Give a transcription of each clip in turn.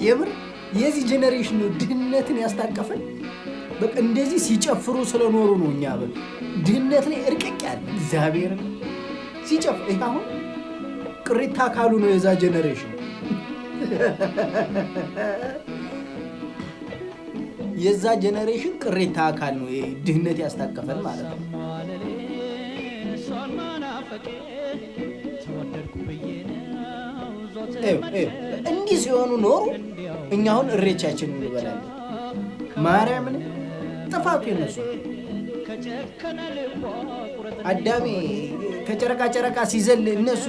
የምር የዚህ ጄነሬሽን ነው ድህነትን ያስታቀፈን። በቃ እንደዚህ ሲጨፍሩ ስለኖሩ ነው እኛ ድህነት ላይ እርቅቅ ያለ እግዚአብሔር ሲጨፍር። ይሄ አሁን ቅሪታ አካሉ ነው የዛ ጄነሬሽን የዛ ጄነሬሽን ቅሪታ አካል ነው ድህነት ያስታቀፈን ማለት ነው። እንዲህ ሲሆኑ ኖሩ እኛ አሁን እሬቻችንን እንበላለን። ማርያምን ጥፋቱ የነሱ አዳሜ ከጨረቃ ሲዘል እነሱ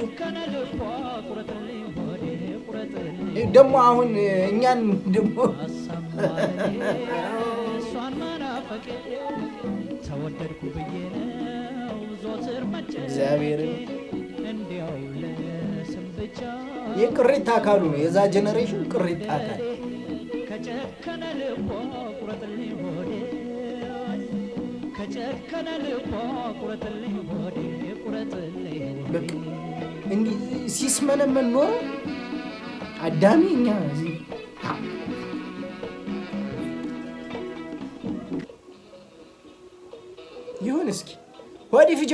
ደግሞ አሁን እኛን ደግሞ እግዚአብሔርን የቅሪታ አካሉ ነው የዛ ጄነሬሽን ቅሪታ አካል። እንዲህ ሲስመነመን ኖሮ አዳሚ እኛ ይሁን እስኪ ወዲህ ፍጆ